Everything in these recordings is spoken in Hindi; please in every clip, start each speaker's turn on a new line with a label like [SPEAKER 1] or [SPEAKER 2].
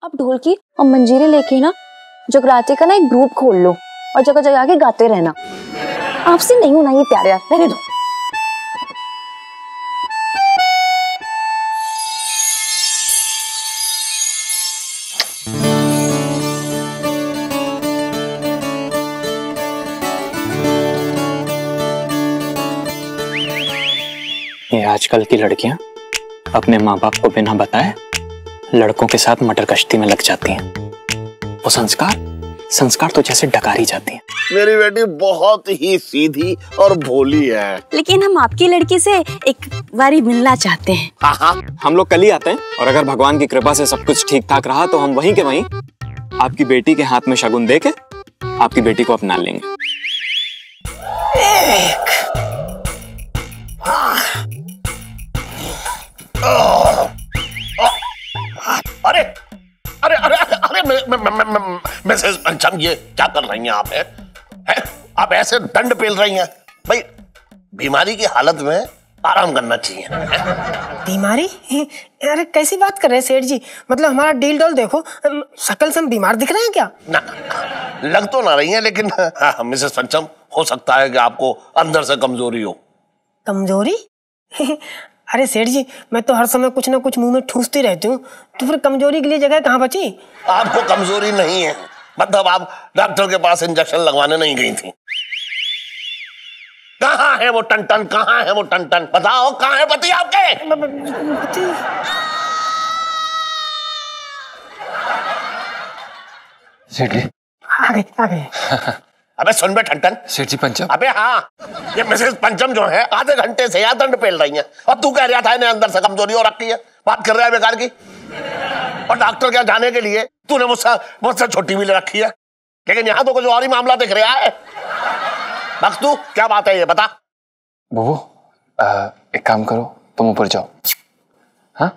[SPEAKER 1] अब ढोलकी और मंजीरे लेके ना जगराते का ना एक ग्रुप खोल लो और जगह जगह के गाते रहना। आपसे नहीं होना ये प्यार यार, रहने दो।
[SPEAKER 2] ये आजकल की लड़कियां अपने माँ बाप को बिना बताए लड़कों के साथ मटर कश्ती में लग जाती हैं। वो संस्कार तो जैसे डकारी जाती हैं।
[SPEAKER 3] मेरी बेटी बहुत ही सीधी और भोली है।
[SPEAKER 1] लेकिन हम आपकी लड़की से एक बारी मिलना चाहते हैं।
[SPEAKER 3] हाँ,
[SPEAKER 2] हम लोग कल ही आते हैं और अगर भगवान की कृपा से सब कुछ ठीक ठाक रहा तो हम वहीं के वहीं आपकी बेटी के हाथ में शगुन देके आपकी बेटी को अपना लेंगे।
[SPEAKER 3] अरे अरे अरे अरे मिसेस पंचम, ये क्या कर रही हैं आप? आप ऐसे दंड पेल रही हैं। भाई, बीमारी की हालत में आराम करना चाहिए।
[SPEAKER 4] बीमारी? अरे कैसी बात कर रहे हैं सेठ जी? मतलब हमारा डील डॉल देखो, शक्ल से हम बीमार दिख रहे हैं क्या?
[SPEAKER 3] ना, लग तो ना रही हैं, लेकिन मिसेस पंचम, हो सकता है कि आपको अंदर से कमजोरी हो।
[SPEAKER 4] कमजोरी? अरे सेठ जी, मैं तो हर समय कुछ ना कुछ मुंह में ठूसती रहती हूँ, तो फिर कमजोरी के लिए जगह कहाँ बची?
[SPEAKER 3] आपको कमजोरी नहीं है, मतलब आप डॉक्टर के पास इंजेक्शन लगवाने नहीं गई थी। कहाँ है वो टन-टन? कहाँ है वो टन-टन? बताओ, कहाँ है पति आपके?
[SPEAKER 2] सेठ जी
[SPEAKER 4] आ गए।
[SPEAKER 3] अबे सुन बे टन-टन।
[SPEAKER 2] सेठ जी पंचम।
[SPEAKER 3] अबे हाँ, ये मिसेस पंचम जो है आधे घंटे से यहाँ दंड पेल रही हैं और तू कह रहा था इन्हें अंदर से कमजोरी हो रखी है। बात कर रहा है बेकार की। और डॉक्टर क्या जाने के लिए तूने मुझसे छुट्टी भी ले रखी है, लेकिन यहाँ तो कुछ और ही मामला दिख रहा है। बस तू क्या बात है ये बता।
[SPEAKER 2] बुबू, एक काम करो, तुम ऊपर जाओ। हाँ,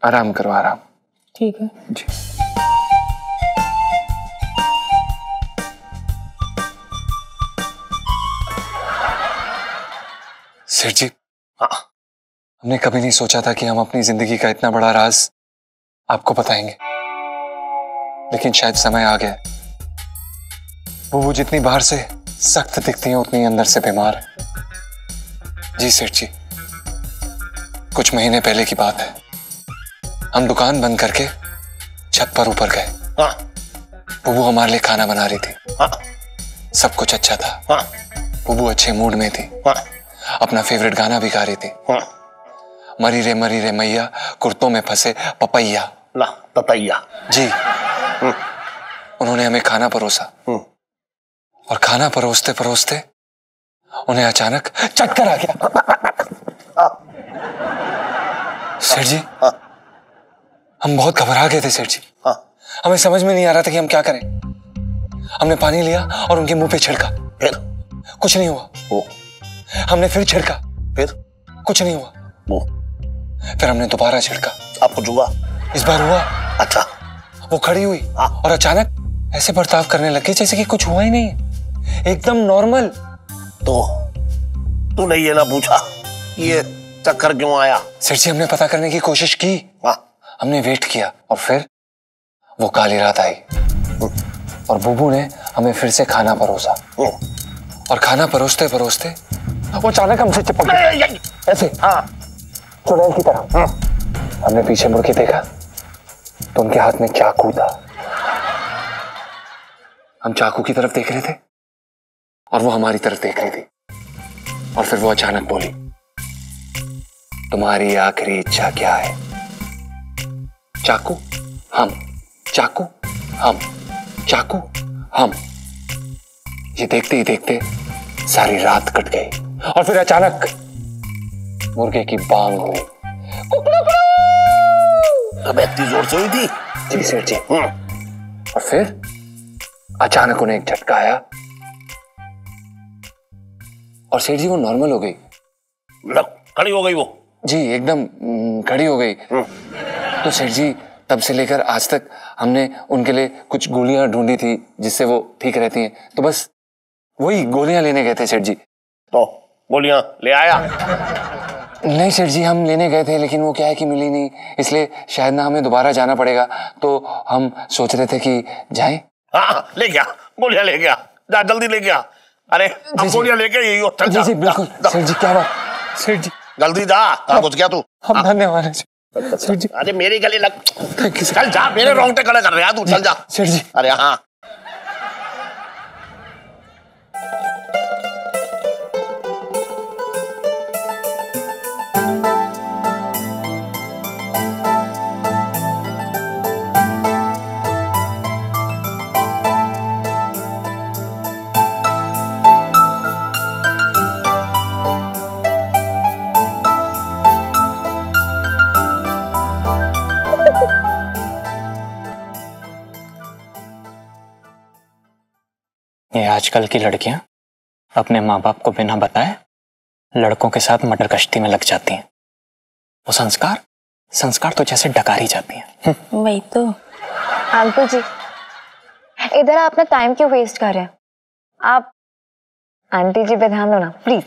[SPEAKER 2] आराम करो, आराम।
[SPEAKER 4] ठीक है
[SPEAKER 2] जी। सेठ जी,
[SPEAKER 3] हाँ,
[SPEAKER 2] हमने कभी नहीं सोचा था कि हम अपनी जिंदगी का इतना बड़ा राज आपको बताएंगे, लेकिन शायद समय आ गया। वो जितनी बाहर से सख्त दिखती हैं उतनी अंदर से बीमार है। जी सेठ जी, कुछ महीने पहले की बात है। हम दुकान बंद करके छत पर ऊपर गए।
[SPEAKER 3] हाँ,
[SPEAKER 2] बुबू हमारे लिए खाना बना रही थी।
[SPEAKER 3] हाँ,
[SPEAKER 2] सब कुछ अच्छा था।
[SPEAKER 3] हाँ,
[SPEAKER 2] बुबू अच्छे मूड में थी।
[SPEAKER 3] हाँ,
[SPEAKER 2] अपना फेवरेट गाना भी गा रही थी।
[SPEAKER 3] हाँ।
[SPEAKER 2] मरी रे मैया, कुर्तों में फंसे पपैया।
[SPEAKER 3] ला ततैया।
[SPEAKER 2] जी। उन्होंने हमें खाना परोसा और खाना परोसते परोसते उन्हें अचानक चक्कर आ गया। सेठ जी, हम बहुत घबरा गए थे सेठ जी। हमें समझ में नहीं आ रहा था कि हम क्या करें। हमने पानी लिया और उनके मुंह पे छिड़का,
[SPEAKER 3] फिर
[SPEAKER 2] कुछ नहीं हुआ। हमने फिर छिड़का,
[SPEAKER 3] फिर
[SPEAKER 2] कुछ नहीं हुआ। फिर हमने दोबारा छिड़का।
[SPEAKER 3] अब कुछ हुआ?
[SPEAKER 2] इस बार हुआ।
[SPEAKER 3] अच्छा।
[SPEAKER 2] वो खड़ी हुई और अचानक ऐसे बर्ताव करने लगी जैसे कि कुछ हुआ ही नहीं है, एकदम नॉर्मल।
[SPEAKER 3] तो तूने ये ना पूछा ये चक्कर क्यों आया?
[SPEAKER 2] सेठ जी, हमने पता करने की कोशिश की। हमने वेट किया और फिर वो काली रात आई और बुबू ने हमें फिर से खाना परोसा और खाना परोसते परोसते वो अचानक हमसे चिपक गई ऐसे, चुड़ैल की तरह। हमने पीछे मुड़ के देखा तो उनके हाथ में चाकू था। हम चाकू की तरफ देख रहे थे और वो हमारी तरफ देख रही थी और फिर वो अचानक बोली, तुम्हारी आखिरी इच्छा क्या है? चाकू हम, चाकू हम, चाकू हम। ये देखते ही देखते सारी रात कट गई और फिर अचानक मुर्गे की बांग हुई।
[SPEAKER 3] अब इतनी जोर से हुई थी?
[SPEAKER 2] जी सेठ जी। और फिर अचानक उन्हें एक झटका आया और सेठ जी वो नॉर्मल हो गई।
[SPEAKER 3] खड़ी हो गई वो? जी,
[SPEAKER 2] एकदम खड़ी हो गई। तो सेठ जी, तब से लेकर आज तक हमने उनके लिए कुछ गोलियां ढूंढी थी जिससे वो ठीक रहती हैं, तो बस वही गोलियां लेने गए थे सेठ जी।
[SPEAKER 3] तो गोलियां ले आया?
[SPEAKER 2] नहीं सेठ जी, हम लेने गए थे लेकिन वो क्या है कि मिली नहीं, इसलिए शायद ना हमें दोबारा जाना पड़ेगा, तो हम सोच रहे थे कि जाएं।
[SPEAKER 3] हाँ ले गया, गोलियां ले गया, जा जल्दी ले गया। अरे हम गोलियां लेके यही हो, चल
[SPEAKER 2] जी जी बिल्कुल। सेठ जी क्या बात, सेठ जी
[SPEAKER 3] जल्दी जा। कहाँ घुस गया तू?
[SPEAKER 2] हम धन्यवाद है सेठ जी।
[SPEAKER 3] अरे मेरे गले लग,
[SPEAKER 2] थैंक यू
[SPEAKER 3] चल जा, मेरे रोंगटे खड़े कर रहे हैं तू, चल जा
[SPEAKER 2] सेठ जी।
[SPEAKER 3] अरे हाँ
[SPEAKER 5] ये आजकल की लड़कियां अपने माँ बाप को बिना बताए लड़कों के साथ मटर कश्ती में लग जाती हैं। वो संस्कार तो जैसे डकारी जाती हैं।
[SPEAKER 1] वही तो। अंकल जी इधर आप अपना टाइम क्यों वेस्ट कर रहे हैं? आप आंटी जी पे ध्यान दो ना प्लीज।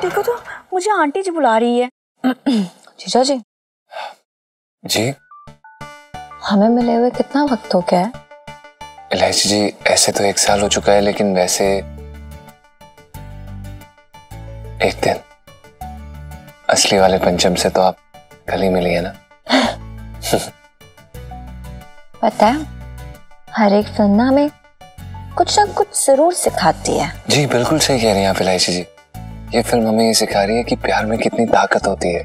[SPEAKER 1] देखो तो मुझे आंटी जी बुला रही है। जीजा जी
[SPEAKER 2] जी
[SPEAKER 1] हमें मिले हुए कितना वक्त हो गया है?
[SPEAKER 2] इलायची जी ऐसे तो 1 साल हो चुका है, लेकिन वैसे 1 दिन। असली वाले पंचम से तो आप कल ही मिली है ना।
[SPEAKER 1] पता है हर एक फिल्म ना हमें कुछ ना कुछ जरूर सिखाती है।
[SPEAKER 2] जी बिल्कुल सही कह रही हैं आप इलायची जी। ये फिल्म हमें ये सिखा रही है कि प्यार में कितनी ताकत होती है,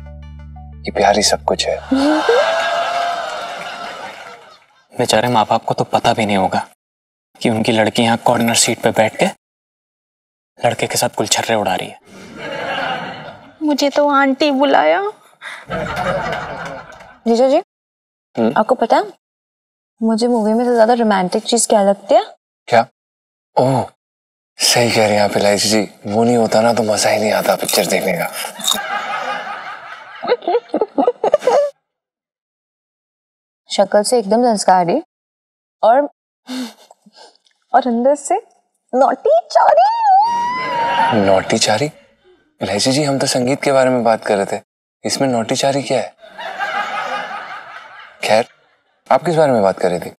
[SPEAKER 2] कि प्यार ही सब कुछ है।
[SPEAKER 5] बेचारे माँ बाप को तो पता भी नहीं होगा कि उनकी लड़की यहाँ कॉर्नर सीट पे बैठ के लड़के के साथ गुलछर्रे उड़ा रही है।
[SPEAKER 1] मुझे तो आंटी बुलाया। जीजा जी आपको पता है मुझे मूवी में से ज्यादा रोमांटिक चीज क्या लगती है?
[SPEAKER 2] क्या? ओह सही कह रही हैं आप इलायची जी, वो नहीं होता ना तो मजा ही नहीं आता पिक्चर देखने का।
[SPEAKER 1] शक्ल से एकदम संस्कारी और अंदर से नॉटी चारी।
[SPEAKER 2] नौटी चारी? इलायची जी हम तो संगीत के बारे में बात कर रहे थे, इसमें नौटी चारी क्या है? खैर आप किस बारे में बात कर रही थी?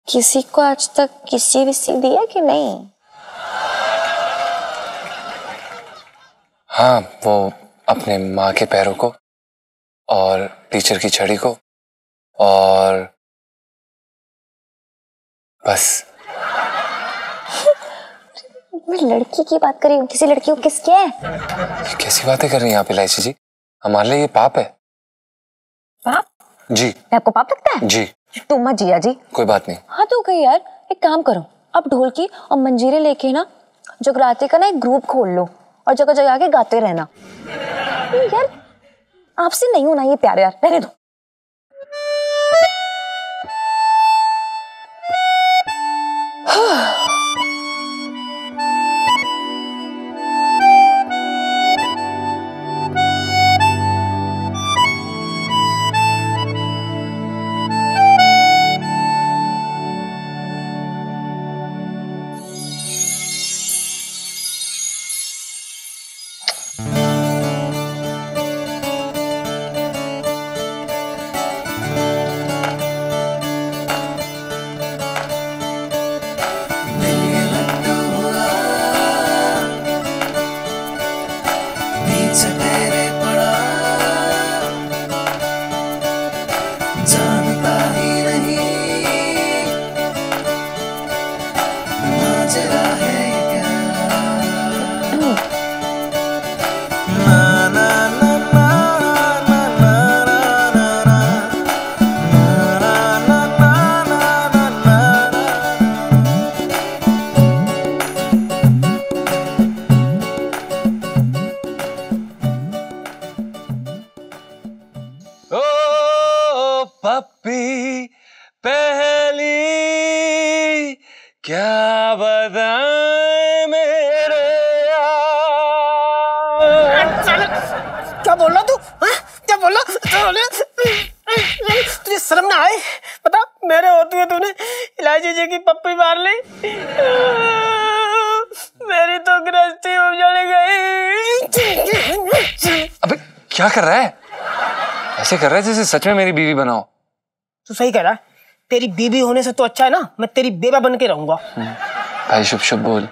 [SPEAKER 1] किसी को आज तक किसी विसी दी है कि नहीं?
[SPEAKER 2] हाँ वो अपने माँ के पैरों को और टीचर की छड़ी को और बस।
[SPEAKER 1] मैं लड़की की बात कर रही हूँ, किसी लड़की को किस किया है?
[SPEAKER 2] कैसी बातें कर रही हैं आप इलायची जी, हमारे लिए ये पाप है।
[SPEAKER 1] पाप?
[SPEAKER 2] जी।
[SPEAKER 1] आपको पाप लगता है?
[SPEAKER 2] जी।
[SPEAKER 1] तुम मत जिया जी।
[SPEAKER 2] कोई बात नहीं।
[SPEAKER 1] हाँ तो गई यार, एक काम करो अब ढोलकी और मंजीरे लेके ना जगराते का ना एक ग्रुप खोल लो और जगह जगह आके गाते रहना। यार आपसे नहीं होना ये प्यार यार, रहने दो।
[SPEAKER 2] पप्पी पहली क्या बताएं मेरे
[SPEAKER 4] क्या बोल रहा तू? क्या बोल रहा? तुझे शर्म ना आए? पता मेरे होते हुए तूने इलायची जी की पप्पी मार ली। मेरी तो गृहस्थी उजड़ गई।
[SPEAKER 2] अबे क्या कर रहा है? ऐसे कर रहा है जैसे सच में मेरी बीवी बनाओ।
[SPEAKER 4] तू सही कह रहा है, तेरी बीवी होने से तो अच्छा है ना मैं तेरी बेवा बन के रहूंगा।
[SPEAKER 2] भाई शुभ शुभ बोल,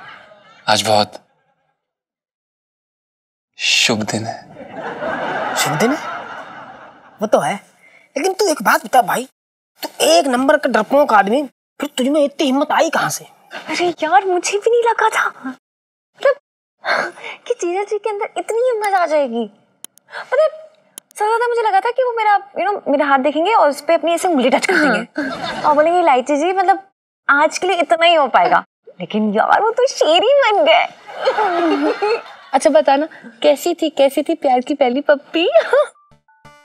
[SPEAKER 2] आज बहुत शुभ दिन है।
[SPEAKER 4] शुभ दिन है वो तो है, लेकिन तू एक बात बता भाई, तू एक नंबर का डरपोक आदमी, फिर तुझ में इतनी हिम्मत आई कहाँ से?
[SPEAKER 1] अरे यार मुझे भी नहीं लगा था मतलब कि जीजा जी के अंदर इतनी हिम्मत आ जाएगी। मतलब सबसे ज्यादा मुझे लगा था कि वो मेरा मेरा हाथ देखेंगे और उस पर अपनी ऐसे उंगली टच कर देंगे और बोलेंगे इलायची जी मतलब आज के लिए इतना ही हो पाएगा। लेकिन यार वो तो शेर ही बन गए।
[SPEAKER 6] अच्छा बताना कैसी थी प्यार की पहली पप्पी?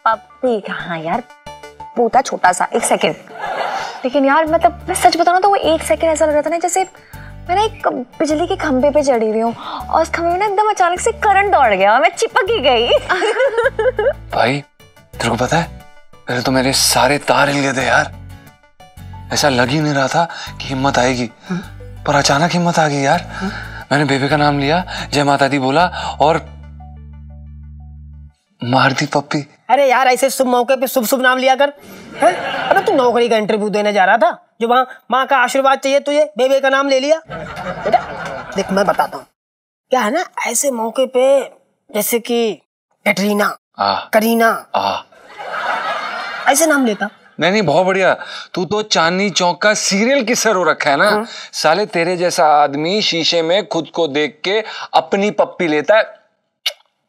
[SPEAKER 1] पप्पी कहाँ यार, पोता छोटा सा 1 सेकंड। लेकिन यार मतलब मैं सच बताऊं तो वो 1 सेकंड ऐसा लग रहा था ना जैसे मैं ना एक बिजली के खंभे पे चढ़ी हुई हूँ और उस खंभे में ना एकदम अचानक से करंट दौड़ गया और मैं चिपक ही गई।
[SPEAKER 2] भाई तेरे को पता है, पहले तो मेरे सारे तार हिल गए थे यार। ऐसा लग ही नहीं रहा था कि हिम्मत आएगी, पर अचानक हिम्मत आ गई यार। मैंने बेबे का नाम लिया, जय माता दी बोला और मार दी पप्पी।
[SPEAKER 4] अरे यार ऐसे शुभ मौके पे शुभ शुभ नाम लिया कर। है? अबे तू नौकरी का इंटरव्यू देने जा रहा था, जो वहाँ माँ का आशीर्वाद चाहिए तुझे, बेबे का नाम ले लिया। बेटा देख मैं बताता हूँ क्या है ना, ऐसे मौके पे जैसे कि कैटरीना, करीना, ऐसे नाम लेता।
[SPEAKER 2] नहीं बहुत बढ़िया। तू तो चांदनी चौक का सीरियल किसर हो रखा है ना। साले तेरे जैसा आदमी शीशे में खुद को देख के अपनी पप्पी लेता है,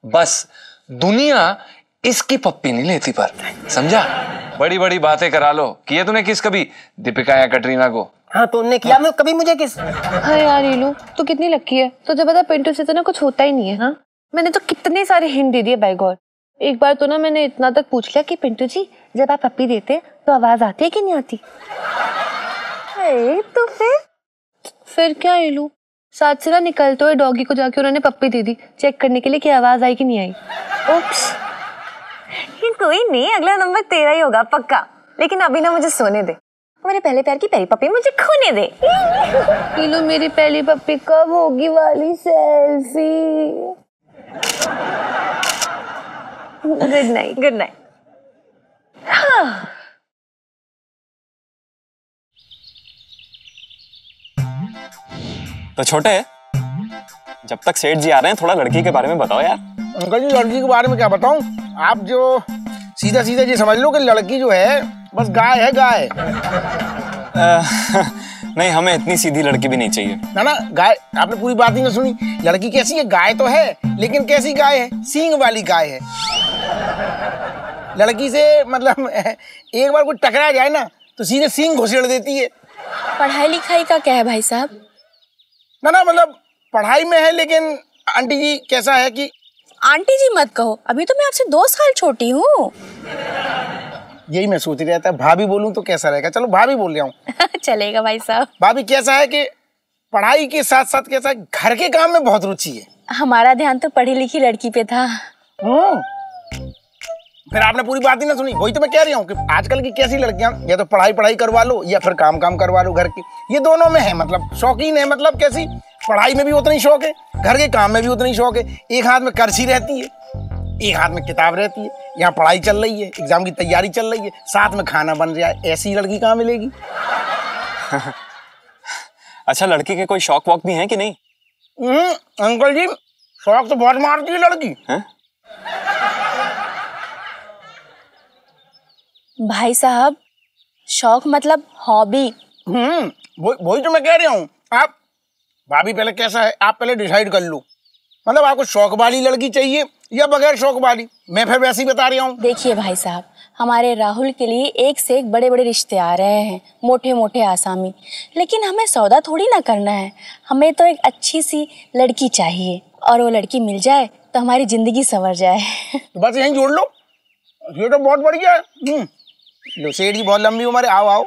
[SPEAKER 2] बस दुनिया इसकी पप्पी नहीं लेती। पर समझा, बड़ी बड़ी बातें करा लो। किए तूने किस कभी दीपिका या कटरीना को?
[SPEAKER 4] हाँ तो उनने किया, मैं कभी मुझे किस।
[SPEAKER 6] हाँ यार ईलू तो कितनी लकी है, तुझे पता पिंटू से तो ना कुछ होता ही नहीं है। हाँ मैंने तो कितने सारे हिंट दे दिए बाय गॉड। एक बार तो ना मैंने इतना तक पूछ लिया कि पिंटू जी जब आप पप्पी देते हैं तो आवाज आती है कि नहीं आती?
[SPEAKER 1] तो
[SPEAKER 6] फिर क्या ईलू, साथ से ना निकलते हुए डॉगी को जाके उन्होंने पप्पी दे दी चेक करने के लिए कि आवाज आई कि नहीं आई।
[SPEAKER 1] उप्स, ये कोई नहीं, अगला नंबर तेरा ही होगा पक्का। लेकिन अभी ना मुझे सोने दे, मेरे पहले प्यार की पहली पप्पी मुझे खोने दे।
[SPEAKER 6] ईलू मेरी पहली पप्पी कब होगी वाली selfie?
[SPEAKER 1] Good night. Good night.
[SPEAKER 5] तो छोटे, जब तक सेठ जी आ रहे हैं थोड़ा लड़की के बारे में बताओ यार।
[SPEAKER 3] अंकल जी लड़की के बारे में क्या बताऊं, आप जो सीधा सीधा ये समझ लो कि लड़की जो है बस गाय है, गाय।
[SPEAKER 5] नहीं हमें इतनी सीधी लड़की भी नहीं चाहिए।
[SPEAKER 3] ना गाय, आपने पूरी बात ही ना सुनी। लड़की कैसी है, गाय तो है लेकिन कैसी गाय है, सींग वाली गाय है। लड़की से मतलब एक बार कोई टकरा जाए ना तो सीधे सींग घुसेड़ देती है।
[SPEAKER 6] पढ़ाई लिखाई का क्या है भाई साहब?
[SPEAKER 3] ना मतलब पढ़ाई में है, लेकिन आंटी जी कैसा है कि
[SPEAKER 6] आंटी जी मत कहो, अभी तो मैं आपसे 2 साल छोटी हूँ।
[SPEAKER 3] यही मैं सोच रहा था, भाभी बोलूं तो कैसा रहेगा। चलो भाभी बोल रहा हूँ।
[SPEAKER 6] चलेगा भाई साहब।
[SPEAKER 3] भाभी कैसा है कि पढ़ाई के साथ साथ कैसा है, घर के काम में बहुत रुचि है।
[SPEAKER 6] हमारा ध्यान तो पढ़ी लिखी लड़की पे था।
[SPEAKER 3] फिर आपने पूरी बात ही ना सुनी। वही तो मैं कह रही हूँ कि आजकल की कैसी लड़कियां या तो पढ़ाई करवा लो या फिर काम करवा लो घर की, ये दोनों में है। मतलब शौकीन है, मतलब कैसी, पढ़ाई में भी उतना ही शौक है, घर के काम में भी उतना ही शौक है। एक हाथ में करछी रहती है, एक हाथ में किताब रहती है। यहाँ पढ़ाई चल रही है, एग्जाम की तैयारी चल रही है, साथ में खाना बन रहा है। ऐसी लड़की कहाँ मिलेगी?
[SPEAKER 5] अच्छा लड़की के कोई शौक वॉक भी हैं कि नहीं?
[SPEAKER 3] अंकल जी शौक तो बहुत मारती है लड़की।
[SPEAKER 6] भाई साहब शौक मतलब हॉबी।
[SPEAKER 3] वही तो मैं कह रही हूँ। आप भाभी पहले कैसा है, आप पहले डिसाइड कर लो। मतलब आपको शौक वाली लड़की चाहिए या बगैर शौक वाली? मैं फिर वैसे ही बता रही हूँ।
[SPEAKER 6] देखिए भाई साहब, हमारे राहुल के लिए एक से एक बड़े बड़े रिश्ते आ रहे हैं, मोटे मोटे आसामी, लेकिन हमें सौदा थोड़ी ना करना है। हमें तो एक अच्छी सी लड़की चाहिए, और वो लड़की मिल जाए तो हमारी जिंदगी संवर जाए।
[SPEAKER 3] तो बस यहीं जोड़ लो, ये तो बहुत बढ़िया है। लो सेठ जी बहुत लंबी उम्र है, आओ आओ।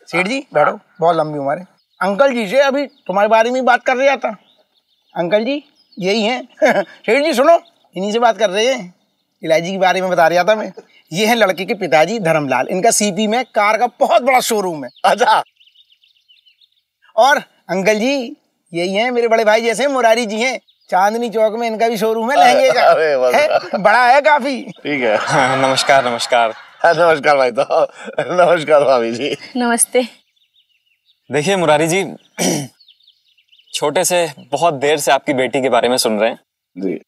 [SPEAKER 3] सेठ जी बैठो, बहुत लंबी उम्र है। अंकल जी से अभी तुम्हारे बारे में बात कर रहा था। अंकल जी यही हैं। सेठ जी सुनो, इन्हीं से बात कर रहे हैं। इलायची के बारे में बता रहा था मैं। ये है लड़के के पिताजी धर्मलाल, इनका सीपी में कार का बहुत बड़ा शोरूम है। अच्छा। और अंकल जी
[SPEAKER 4] यही है मेरे बड़े भाई जैसे मुरारी जी हैं, चांदनी चौक में इनका भी शोरूम है लहंगे का। है, बड़ा है काफी।
[SPEAKER 3] ठीक है।
[SPEAKER 5] हाँ, नमस्कार नमस्कार।
[SPEAKER 3] नमस्कार भाई तो नमस्कार भाभी जी।
[SPEAKER 6] नमस्ते।
[SPEAKER 5] देखिए मुरारी जी, छोटे से बहुत देर से आपकी बेटी के बारे में सुन रहे हैं
[SPEAKER 3] जी।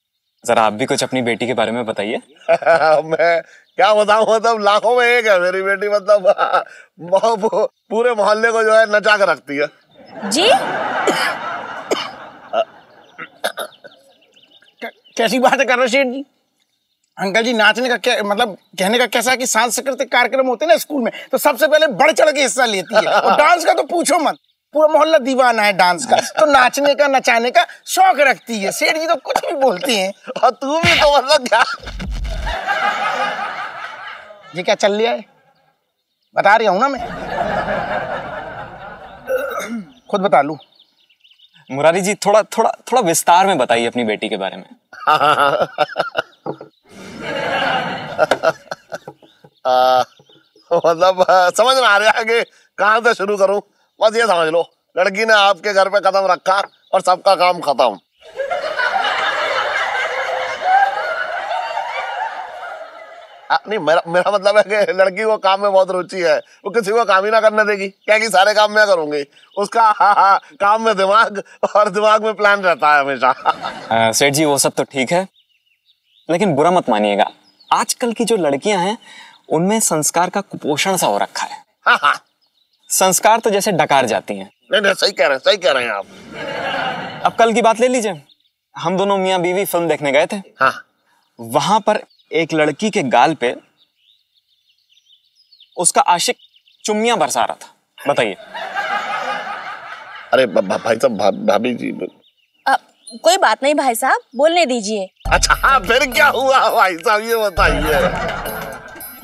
[SPEAKER 5] जरा आप भी कुछ अपनी बेटी के बारे में बताइए।
[SPEAKER 3] मैं क्या बताऊं, मतलब लाखों में एक है मेरी बेटी, मतलब पूरे मोहल्ले को जो है नचा कर रखती है
[SPEAKER 6] जी।
[SPEAKER 4] कैसी बात कर रहे सेठ जी? अंकल जी, नाचने का क्या मतलब, कहने का कैसा कि सांस्कृतिक कार्यक्रम होते हैं ना स्कूल में, तो सबसे पहले बढ़ चढ़ के हिस्सा लेती है। और डांस का तो पूछो मत, पूरा मोहल्ला दीवाना है डांस का। तो नाचने का नचाने का शौक रखती है। सेठ जी तो कुछ भी बोलती हैं।
[SPEAKER 3] और तू भी तो मतलब क्या।
[SPEAKER 4] ये क्या चल रहा है बता रही हूँ ना मैं, खुद बता लूं।
[SPEAKER 5] मुरारी जी थोड़ा थोड़ा थोड़ा विस्तार में बताइए अपनी बेटी के बारे में।
[SPEAKER 3] मतलब समझ में आ रहा है कि कहाँ से शुरू करूं। बस ये समझ लो, लड़की ने आपके घर पे कदम रखा और सबका काम खत्म। नहीं, मेरा मतलब है कि लड़की को काम में बहुत रुचि है, वो किसी को काम ही ना करने देगी, क्या कि सारे काम मैं करूंगी। उसका काम में दिमाग और दिमाग में प्लान रहता है हमेशा।
[SPEAKER 5] सेठ जी वो सब तो ठीक है, लेकिन बुरा मत मानिएगा, आजकल की जो लड़कियां हैं उनमें संस्कार का कुपोषण सा हो रखा है।
[SPEAKER 3] हाँ।
[SPEAKER 5] संस्कार तो जैसे डकार जाती हैं।
[SPEAKER 3] नहीं, सही कह रहे हैं आप।
[SPEAKER 5] अब कल की बात ले लीजिए, हम दोनों मियां बीवी फिल्म देखने गए थे।
[SPEAKER 3] हाँ।
[SPEAKER 5] वहां पर एक लड़की के गाल पे उसका आशिक चुम्मियां बरसा रहा था। बताइए।
[SPEAKER 3] अरे भाई साहब, भाभी जी।
[SPEAKER 6] कोई बात नहीं भाई साहब, बोलने दीजिए।
[SPEAKER 3] अच्छा हाँ, फिर क्या हुआ भाई साहब, ये बताइए।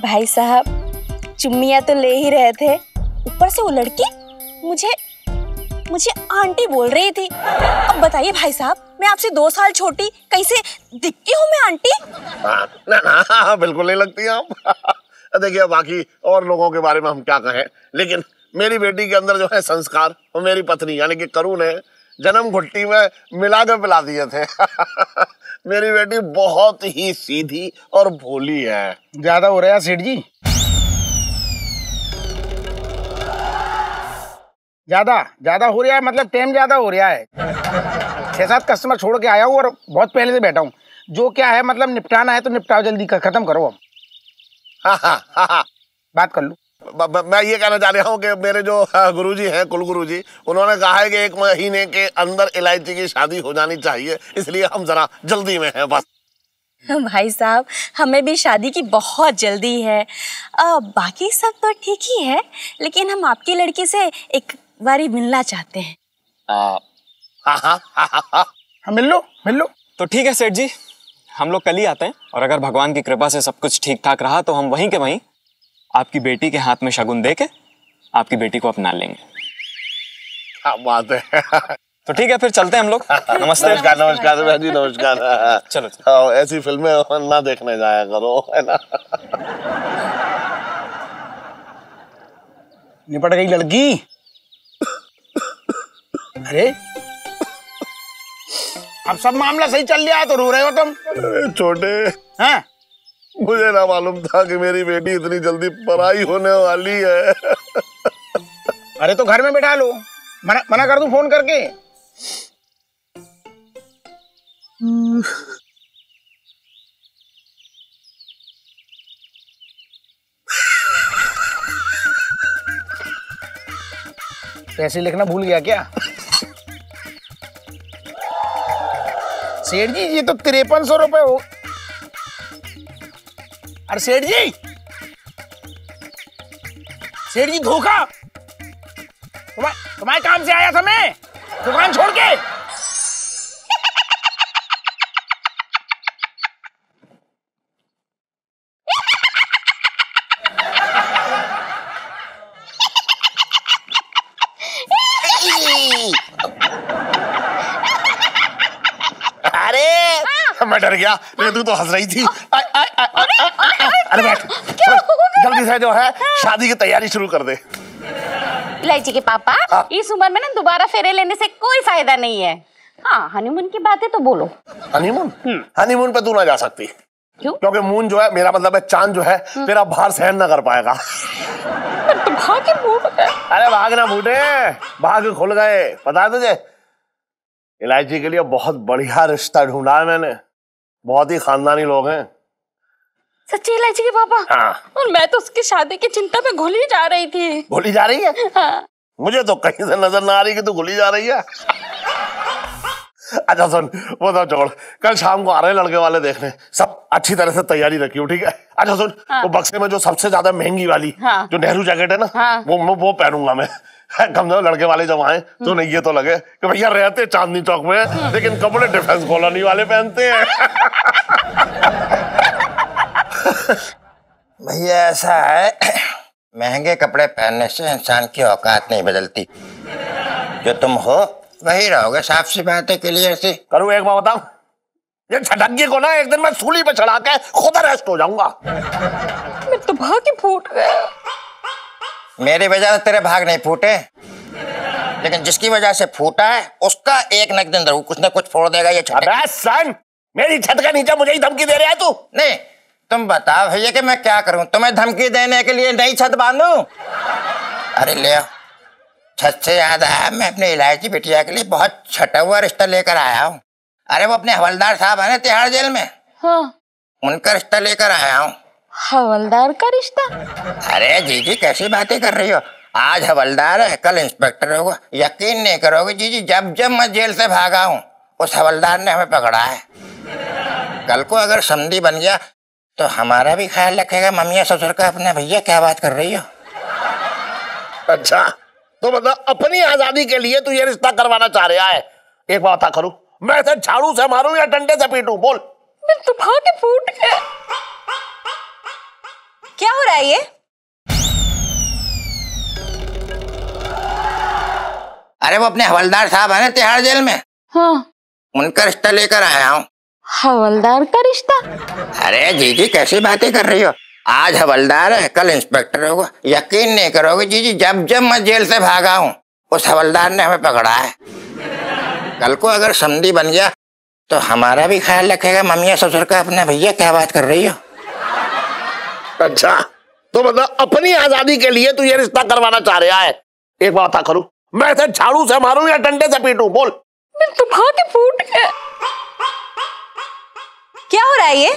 [SPEAKER 6] भाई साहब चुम्मियां तो ले ही रहे थे, ऊपर से वो लड़की मुझे आंटी बोल रही थी। अब बताइए भाई साहब, मैं आपसे 2 साल छोटी, कैसे दिखती हूँ मैं आंटी?
[SPEAKER 3] ना, बिल्कुल नहीं लगती आप। देखिए, बाकी और लोगों के बारे में हम क्या कहें, लेकिन मेरी बेटी के अंदर जो है संस्कार, वो मेरी पत्नी यानी कि करू ने जन्म घुट्टी में मिला कर पिला दिए थे। मेरी बेटी बहुत ही सीधी और भोली है।
[SPEAKER 4] ज्यादा हो रहा है सेठ जी, ज्यादा हो रहा है, मतलब टाइम ज्यादा हो रहा है। 6-7 कस्टमर छोड़ के आया हूँ और बहुत पहले से बैठा हूँ। जो क्या है मतलब निपटाना है तो निपटाओ, जल्दी खत्म करो अब।
[SPEAKER 3] हाँ।
[SPEAKER 4] बात कर लूँ।
[SPEAKER 3] मैं ये कहना चाह रहा हूँ कि मेरे जो गुरुजी हैं, कुल गुरुजी, उन्होंने कहा है कि 1 महीने के अंदर इलायची की शादी हो जानी चाहिए, इसलिए हम जरा जल्दी में हैं बस।
[SPEAKER 6] भाई साहब हमें भी शादी की बहुत जल्दी है। बाकी सब तो ठीक ही है, लेकिन हम आपकी लड़की से एक बारी मिलना चाहते हैं।
[SPEAKER 3] हाँ,
[SPEAKER 4] मिल लो।
[SPEAKER 5] तो ठीक है सेठ जी, हम लोग कल ही आते हैं, और अगर भगवान की कृपा से सब कुछ ठीक ठाक रहा तो हम वहीं के वहीं आपकी बेटी के हाथ में शगुन दे के आपकी बेटी को अपना लेंगे।
[SPEAKER 3] क्या बात है।
[SPEAKER 5] तो ठीक है, फिर चलते हैं हम लोग। नमस्ते।
[SPEAKER 3] नमस्कार बहन जी, नमस्कार।
[SPEAKER 5] चलो।
[SPEAKER 3] ऐसी फिल्में ना देखने जाया करो, है ना।
[SPEAKER 4] निपट गई लड़की। अरे अब सब मामला सही चल रहा है तो रो रहे हो तुम?
[SPEAKER 3] छोटे
[SPEAKER 4] हैं?
[SPEAKER 3] मुझे ना मालूम था कि मेरी बेटी इतनी जल्दी पराई होने वाली है।
[SPEAKER 4] अरे तो घर में बैठा लो, मना कर दूं फोन करके? पैसे लिखना भूल गया क्या? सेठ जी ये तो 5300 रुपए हो। अरे सेठ जी धोखा। तुम्हारे काम से आया था मैं, दुकान छोड़ के।
[SPEAKER 3] अरे मैं डर गया, नहीं तू तो हंस रही थी। अरे बैठ, जल्दी से जो है शादी की तैयारी शुरू कर दे।
[SPEAKER 6] इलायची के पापा, इस उम्र में ना दोबारा फेरे लेने से कोई फायदा नहीं है। हाँ, हनीमून की बात है तो बोलो।
[SPEAKER 3] हनीमून? हनीमून पे तू ना जा सकती।
[SPEAKER 6] क्यों?
[SPEAKER 3] क्योंकि मून जो है, मेरा मतलब है चांद जो है, तेरा भार सहन ना कर पाएगा।
[SPEAKER 6] तो भाग फूट गए।
[SPEAKER 3] अरे भाग ना फूटे, भाग खुल गए। पता है तुझे, इलायची के लिए बहुत बढ़िया रिश्ता ढूंढा है मैंने। बहुत ही खानदानी लोग हैं।
[SPEAKER 6] सच्ची इलायची के पापा?
[SPEAKER 3] हाँ।
[SPEAKER 6] और मैं तो उसकी शादी की चिंता में घुली जा रही थी।
[SPEAKER 3] घुली जा रही है?
[SPEAKER 6] हाँ।
[SPEAKER 3] मुझे तो कहीं से नजर ना आ रही कि तू घुली जा रही है। अच्छा सुन, वो तो छोड़, कल शाम को आ रहे हैं लड़के वाले देखने। सब अच्छी तरह से तैयारी रखियो, ठीक है? अच्छा सुन,
[SPEAKER 6] हाँ।
[SPEAKER 3] वो बक्से में जो सबसे ज्यादा महंगी वाली,
[SPEAKER 6] हाँ।
[SPEAKER 3] जो नेहरू जैकेट है ना,
[SPEAKER 6] हाँ।
[SPEAKER 3] वो पहनूंगा मैं। कम से कम लड़के वाले जब आए तो नहीं ये तो लगे कि भैया रहते चांदनी चौक में, लेकिन कपड़े डिफेंस कॉलोनी वाले पहनते हैं।
[SPEAKER 7] भैया ऐसा है, महंगे कपड़े पहनने से इंसान की औकात नहीं बदलती। जो तुम हो वही रहोगे, साफ सी बात है, क्लियर सी।
[SPEAKER 3] करूँ एक बात बताऊं, ये छटक्की को ना एक दिन मैं सूली पे चढ़ा के खुद अरेस्ट हो जाऊंगा।
[SPEAKER 6] मैं तो भाग ही फूट गया।
[SPEAKER 7] मेरी वजह से तेरे भाग नहीं फूटे, लेकिन जिसकी वजह से फूटा है उसका एक न एक दिन जरूर कुछ न कुछ फोड़ देगा ये छत।
[SPEAKER 3] अबे सन, मेरी छत का नीचे मुझे ही धमकी दे रहा है तू?
[SPEAKER 7] नहीं, तुम बताओ भैया कि मैं क्या करूं? तुम्हें धमकी देने के लिए नई छत बांधूं? अरे ले आओ। छत से याद आया, मैं अपने इलायची बिटिया के लिए बहुत छटा हुआ रिश्ता लेकर आया हूँ। अरे वो अपने हवलदार साहब है ना तिहाड़ जेल में,
[SPEAKER 6] हाँ।
[SPEAKER 7] उनका रिश्ता लेकर आया हूँ।
[SPEAKER 6] हवलदार का रिश्ता?
[SPEAKER 7] अरे जीजी कैसी बातें कर रही हो? आज हवलदार है, कल इंस्पेक्टर होगा। यकीन नहीं करोगे जीजी, जब जब मैं जेल से भागा हूँ उस हवलदार ने हमें पकड़ा है। कल को अगर समधी बन गया तो हमारा भी ख्याल रखेगा मम्मी ससुर का अपने। भैया क्या बात कर रही हो?
[SPEAKER 3] अच्छा, तो मतलब अपनी आजादी के लिए तू ये रिश्ता करवाना चाह रहा है? एक बात करूं, मैं इसे झाड़ू से मारूं या डंडे से पीटूं? बोल।
[SPEAKER 6] मैं तो भाग ही फूट गया। क्या हो रहा है ये?
[SPEAKER 7] अरे वो अपने हवलदार साहब है ना तिहाड़ जेल में,
[SPEAKER 6] हाँ।
[SPEAKER 7] उनका रिश्ता लेकर आया हूँ।
[SPEAKER 6] हवलदार का रिश्ता?
[SPEAKER 7] अरे जीजी कैसी बातें कर रही हो? आज हवलदार है, कल इंस्पेक्टर होगा। यकीन नहीं करोगे जीजी, जब जब मैं जेल से भागा हूँ उस हवलदार ने हमें पकड़ा है। कल को अगर समधी बन गया तो हमारा भी ख्याल रखेगा मम्मी ससुर का अपने। भैया क्या बात कर रही हो?
[SPEAKER 3] अच्छा, तो मतलब अपनी आजादी के लिए तू ये रिश्ता करवाना चाह रहा है? एक बात करूं, मैं इसे झाड़ू से मारूं या डंडे से पीटूं? बोल।
[SPEAKER 6] मैं तो भाग ही फूट गया। क्या हो रहा है ये?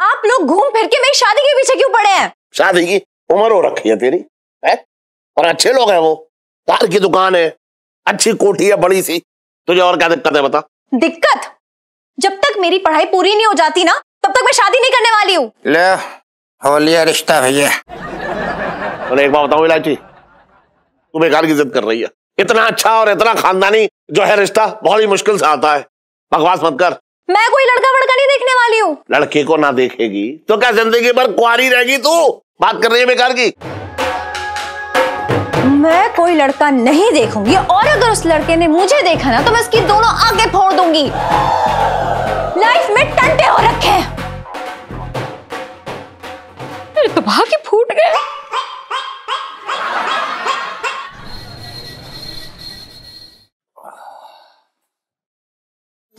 [SPEAKER 6] आप लोग घूम फिर के मेरी शादी के पीछे क्यों पड़े हैं?
[SPEAKER 3] शादी की उम्र हो रखी है तेरी, है? और अच्छे लोग हैं वो, कार की दुकान है, अच्छी कोठी है बड़ी सी, तुझे और क्या दिक्कत है बता?
[SPEAKER 6] दिक्कत? जब तक मेरी पढ़ाई पूरी नहीं हो जाती ना, तब तक मैं शादी नहीं करने वाली हूँ।
[SPEAKER 7] ले हो लिया रिश्ता भैया।
[SPEAKER 3] और एक बात बताऊं इलायची, तू बेकार की जिद कर रही है। इतना अच्छा और इतना खानदानी जो है रिश्ता बहुत ही मुश्किल से आता है। बकवास मत कर।
[SPEAKER 6] मैं कोई लड़का वड़का नहीं देखने वाली हूँ।
[SPEAKER 3] लड़के को ना देखेगी तो क्या जिंदगी भर कुंवारी रहेगी तू? बात कर रही है बेकार की।
[SPEAKER 6] मैं कोई लड़का नहीं देखूंगी, और अगर उस लड़के ने मुझे देखा ना तो मैं उसकी दोनों आंखें फोड़ दूंगी। लाइफ में टंटे हो रखे हैं। मेरे तो भाग्य फूट गए।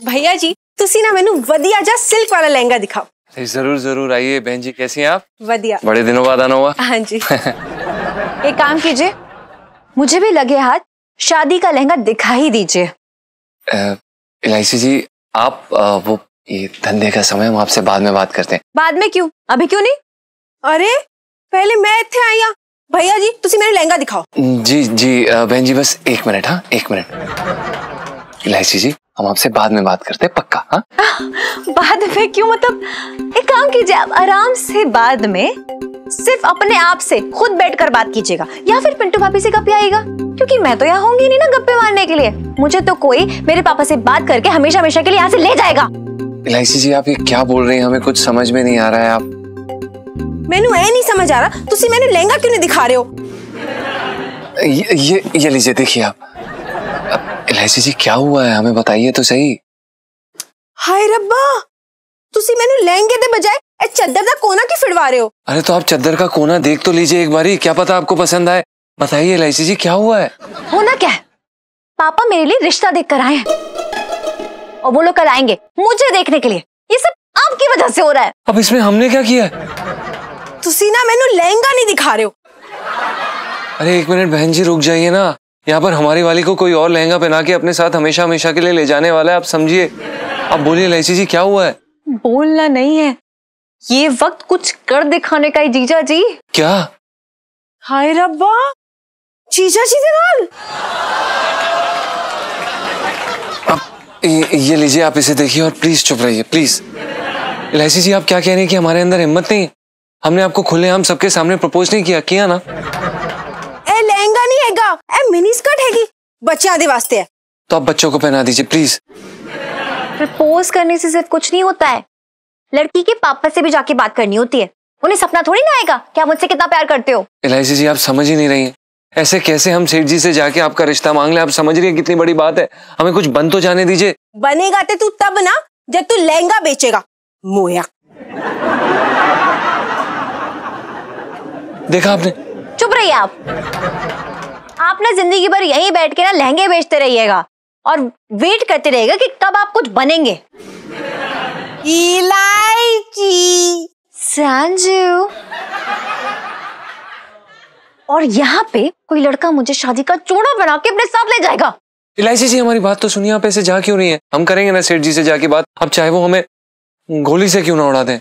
[SPEAKER 8] भैया जी तुसी ना मैनू वधिया जा सिल्क वाला लहंगा दिखाओ।
[SPEAKER 2] जरूर जरूर आइए। बहन जी कैसी हैं आप?
[SPEAKER 8] वधिया।
[SPEAKER 2] बड़े दिनों बाद आना हुआ।
[SPEAKER 8] हाँ जी।
[SPEAKER 1] एक काम कीजिए, मुझे भी लगे हाथ शादी का लहंगा दिखा ही दीजिए।
[SPEAKER 2] इलायची जी आप वो ये धंधे का समय हम आपसे बाद में बात करते हैं।
[SPEAKER 1] बाद में क्यों? अभी क्यों नहीं?
[SPEAKER 8] अरे पहले मैं इत्थे आई हाँ। भैया जी तुसी मेरे लहंगा दिखाओ।
[SPEAKER 2] जी जी बहन जी बस 1 मिनट। हाँ 1 मिनट। इलायची जी हम आपसे बाद में बात करते हैं, पक्का? हाँ
[SPEAKER 1] बाद में क्यों? मतलब एक काम कीजिए, आप आराम से बाद में सिर्फ अपने आप से खुद बैठकर बात कीजिएगा, या फिर पिंटू भाभी से गप्पे आएगा, क्योंकि मैं तो यहाँ होंगी नहीं ना गप्पे मारने के लिए। मुझे तो कोई मेरे पापा से बात करके हमेशा हमेशा के लिए यहाँ से ले जाएगा।
[SPEAKER 2] इलायची जी आप ये क्या बोल रही हैं? हमें कुछ समझ में नहीं आ रहा है। आप
[SPEAKER 8] मैनू नहीं समझ आ रहा तुसी मैंने लहंगा क्यों नहीं दिखा रहे हो?
[SPEAKER 2] ये लीजिए देखिए आप। इलायची जी क्या हुआ है? हमें बताइए तो सही।
[SPEAKER 8] हाय रब्बा, तुसी मैनू लहंगे दे बजाय चद्दर का कोना क्यों फिरवा रहे हो?
[SPEAKER 2] अरे तो आप चद्दर का कोना देख तो लीजिए एक बारी, क्या पता आपको पसंद आए। बताइए इलायची जी क्या हुआ है?
[SPEAKER 1] होना क्या है, पापा मेरे लिए रिश्ता देख कर आए हैं और वो लोग कल आएंगे मुझे देखने के लिए। ये सब आपकी वजह से हो रहा है।
[SPEAKER 2] अब इसमें हमने क्या किया?
[SPEAKER 8] तुसी ना मैनू लहंगा नहीं दिखा रहे हो।
[SPEAKER 2] अरे एक मिनट बहन जी रुक जाइए ना, यहाँ पर हमारी वाली को कोई और लहंगा पहना के अपने साथ हमेशा हमेशा के लिए ले जाने वाला है, आप समझिए। अब बोलिए इलायची जी क्या हुआ है?
[SPEAKER 1] बोलना नहीं है, ये वक्त कुछ कर दिखाने का है जीजा जी।
[SPEAKER 2] क्या?
[SPEAKER 8] हाय रब्बा, जीजा जी दे नाल।
[SPEAKER 2] अब ये लीजिए, आप इसे देखिए और प्लीज चुप रहिए प्लीज। इलायची जी आप क्या कह रहे हैं कि हमारे अंदर हिम्मत नहीं? हमने आपको खुलेआम सबके सामने प्रपोज नहीं किया ना?
[SPEAKER 8] ए लहंगा नहीं हैगा, ए मिनी स्कर्ट हैगी, बच्चा दे वास्ते है।
[SPEAKER 2] तो आप बच्चों को पहना दीजिए प्लीज।
[SPEAKER 1] प्रपोज करने से सिर्फ कुछ नहीं होता है, लड़की के पापा से भी जाके बात करनी होती है। उन्हें सपना थोड़ी ना आएगा कि आप मुझसे कितना प्यार करते हो।
[SPEAKER 2] इलायची जी आप समझ ही नहीं रही हैं। ऐसे कैसे हम सेठ जी से जाके आपका रिश्ता मांग ले? आप समझ रही है कितनी बड़ी बात है? हमें कुछ बन तो जाने दीजिए।
[SPEAKER 8] बनेगा तो तू तब ना जब तू लहंगा बेचेगा, मोया।
[SPEAKER 2] देखा आपने?
[SPEAKER 1] चुप रहिए आप ना जिंदगी भर यहीं बैठ के ना लहंगे बेचते रहिएगा और वेट करते रहेगा कि कब आप कुछ बनेंगे।
[SPEAKER 8] इलायची
[SPEAKER 1] संजू, और यहाँ पे कोई लड़का मुझे शादी का जोड़ा बना के अपने साथ ले जाएगा।
[SPEAKER 2] इलायची जी हमारी बात तो सुनिए, आप ऐसे जा क्यों रही हैं? हम करेंगे ना सेठ जी से जाके बात, अब चाहे वो हमें गोली से क्यों ना उड़ा दें।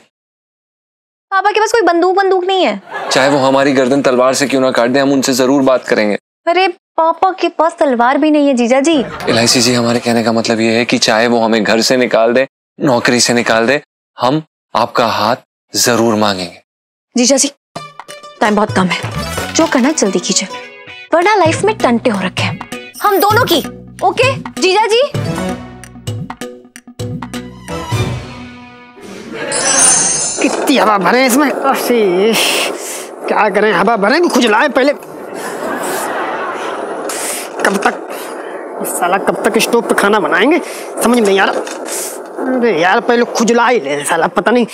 [SPEAKER 1] पापा के पास कोई बंदूक नहीं है,
[SPEAKER 2] चाहे वो हमारी गर्दन तलवार से क्यों ना काट दे, हम उनसे जरूर बात करेंगे।
[SPEAKER 1] अरे पापा के पास तलवार भी नहीं है जीजा जी।
[SPEAKER 2] इलायची जी हमारे कहने का मतलब ये है कि चाहे वो हमें घर से निकाल दे, नौकरी से निकाल दे, हम आपका हाथ जरूर मांगेंगे।
[SPEAKER 1] जीजा जी टाइम बहुत कम है, जो करना है जल्दी कीजिए वरना लाइफ में टंटे हो रखे हैं हम दोनों की। ओके जीजा जी।
[SPEAKER 4] कितनी हवा भरे इसमें, क्या करें, हवा भरे कि खुजलाए पहले। कब तक साला, कब तक स्टोव पे खाना बनाएंगे समझ में नहीं आ रहा। अरे यार पहले खुजला ही ले साला, पता नहीं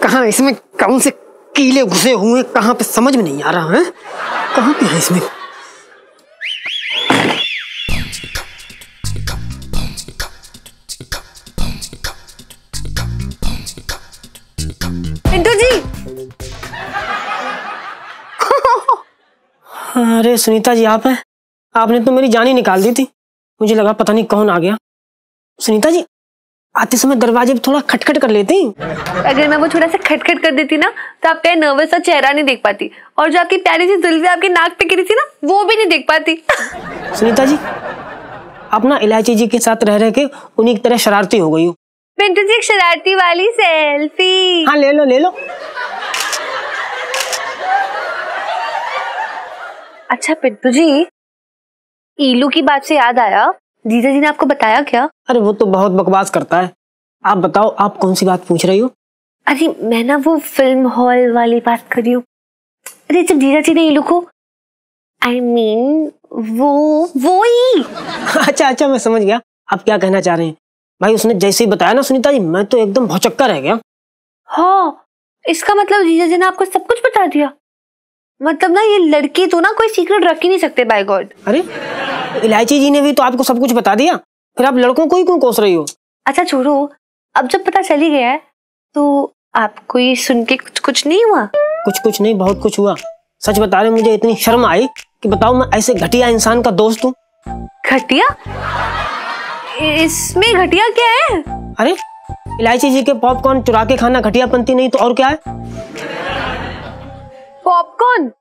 [SPEAKER 4] कहाँ इसमें कौन से कीले घुसे हुए, कहाँ पे समझ में नहीं आ रहा है, कहाँ पे है इसमें।
[SPEAKER 8] पिंटू जी।
[SPEAKER 4] अरे सुनीता जी आप हैं? आपने तो मेरी जान ही निकाल दी थी, मुझे लगा पता नहीं कौन आ गया। सुनीता जी आते समय दरवाजे पे थोड़ा खटखट कर लेती।
[SPEAKER 9] अगर मैं वो थोड़ा सा खटखट कर देती ना तो आपका नर्वस सा चेहरा नहीं देख पाती, और जो आपकी प्यारी सी जुल्फी आपके नाक पे गिरी थी ना वो भी नहीं देख पाती।
[SPEAKER 4] सुनीता जी आप ना इलायची जी के साथ रह रहे के उन्हीं की तरह शरारती हो गई हो।
[SPEAKER 9] पिंटू जी एक शरारती वाली सेल्फी।
[SPEAKER 4] हाँ ले लो ले लो।
[SPEAKER 9] अच्छा पिंटू जी, ईलू की बात से याद आया, जीजा जी ने आपको बताया क्या?
[SPEAKER 4] अरे वो तो बहुत बकवास करता है, आप बताओ आप कौन सी बात पूछ रही हो?
[SPEAKER 9] अरे मैं ना वो फिल्म हॉल वाली बात कर रही हूँ। अरे जब जीजा जी ने ईलू को I mean, वो ही।
[SPEAKER 4] अच्छा मैं समझ गया आप क्या कहना चाह रहे हैं। भाई उसने जैसे ही बताया ना सुनीता जी, मैं तो एकदम भौचक्का रह गया।
[SPEAKER 9] हाँ इसका मतलब जीजा जी ने आपको सब कुछ बता दिया। मतलब ना ये लड़की तो ना कोई सीक्रेट रख ही नहीं सकते बाय गॉड।
[SPEAKER 4] अरे इलायची जी ने भी तो आपको सब कुछ बता दिया, फिर आप लड़कों को ही क्यों कोस रही हो?
[SPEAKER 9] अच्छा छोड़ो, अब जब पता चल ही गया है तो आपको ये सुन के कुछ नहीं हुआ?
[SPEAKER 4] कुछ नहीं, बहुत कुछ हुआ। सच बता रहे, मुझे इतनी शर्म आई कि बताओ मैं ऐसे घटिया इंसान का दोस्त हूँ।
[SPEAKER 9] घटिया? इसमें घटिया क्या है?
[SPEAKER 4] अरे इलायची जी के पॉपकॉर्न चुरा के खाना घटियापंती नहीं तो और क्या है?
[SPEAKER 9] पॉपकॉर्न?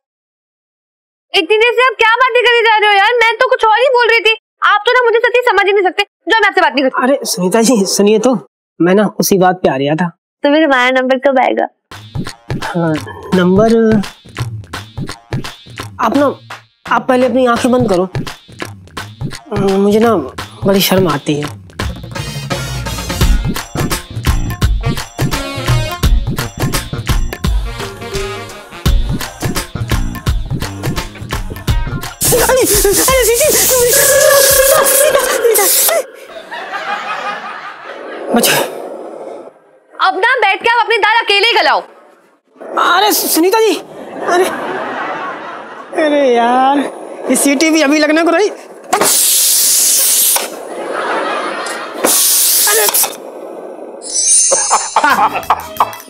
[SPEAKER 9] इतनी देर से आप क्या बातें करी जा रहे हो यार, मैं तो कुछ और ही बोल रही थी। आप तो ना मुझे सच्ची समझ ही नहीं सकते, जो मैं आपसे बात नहीं करती।
[SPEAKER 4] अरे सुनीता जी सुनिए तो, मैं ना उसी बात पे आ रहा था।
[SPEAKER 9] तो फिर हमारा नंबर कब आएगा?
[SPEAKER 4] हाँ, नंबर आप पहले अपनी आंखें बंद करो, मुझे ना बड़ी शर्म आती है।
[SPEAKER 9] अब ना बैठ के आप अपनी दाल अकेले गलाओ।
[SPEAKER 4] अरे सुनीता जी, अरे अरे यार, ये सीटी भी अभी लगने को रही।